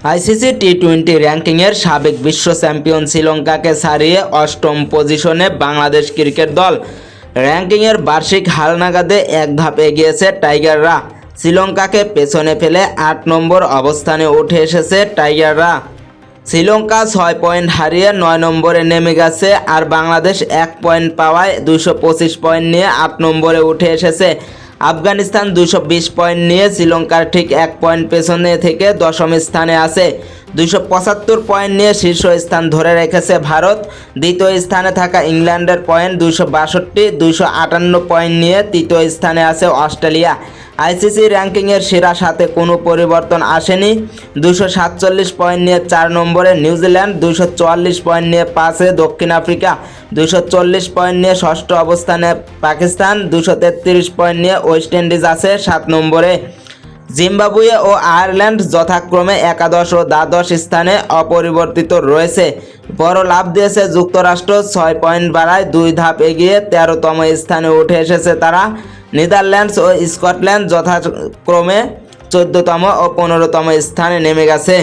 ICC টি-20 র্যাঙ্কিংয়ের সাবেক বিশ্ব champion শ্রীলঙ্কাকে ছাড়িয়ে অষ্টম পজিশনে বাংলাদেশ ক্রিকেট দল। র্যাঙ্কিংয়ের বার্ষিক হালনাগাদে এক ধাপ এগিয়েছে টাইগাররা। শ্রীলঙ্কাকে পেছনে ফেলে 8 নম্বর অবস্থানে উঠে এসেছে টাইগাররা। শ্রীলঙ্কা 6 পয়েন্ট হারিয়ে 9 নম্বরে নেমে গেছে, আর বাংলাদেশ 1 পয়েন্ট পাওয়ায় 225 পয়েন্ট নিয়ে 8 নম্বরে উঠে এসেছে। আফগানিস্তান 220 পয়েন্ট নিয়ে শ্রীলঙ্কার ঠিক 1 পয়েন্ট পেছনে থেকে দশম স্থানে আছে। 275 পয়েন্ট নিয়ে শীর্ষ স্থান ধরে রেখেছে ভারত। দ্বিতীয় স্থানে থাকা ইংল্যান্ডের পয়েন্ট 262, 258 পয়েন্ট নিয়ে তৃতীয় স্থানে আছে অস্ট্রেলিয়া। আইসিসি র্যাঙ্কিংয়ের সেরা সাথে কোনো পরিবর্তন আসেনি। 247 পয়েন্ট নিয়ে 4 নম্বরে নিউজিল্যান্ড, 244 পয়েন্ট নিয়ে 5-এ দক্ষিণ আফ্রিকা, 240 পয়েন্ট নিয়ে ষষ্ঠ অবস্থানে পাকিস্তান, 233 পয়েন্ট নিয়ে ওয়েস্ট ইন্ডিজ আছে 7 নম্বরে। জিম্বাবুয়ে ও আয়ারল্যান্ড যথাক্রমে একাদশ ও দ্বাদশ স্থানে অপরিবর্তিত রয়েছে। বড় লাভ দিয়েছে যুক্তরাষ্ট্র, 6 পয়েন্ট বাড়ায় 2 ধাপ এগিয়ে 13তম স্থানে উঠে এসেছে তারা। নেদারল্যান্ডস ও স্কটল্যান্ড যথাক্রমে 14তম ও 15তম স্থানে নেমে গেছে।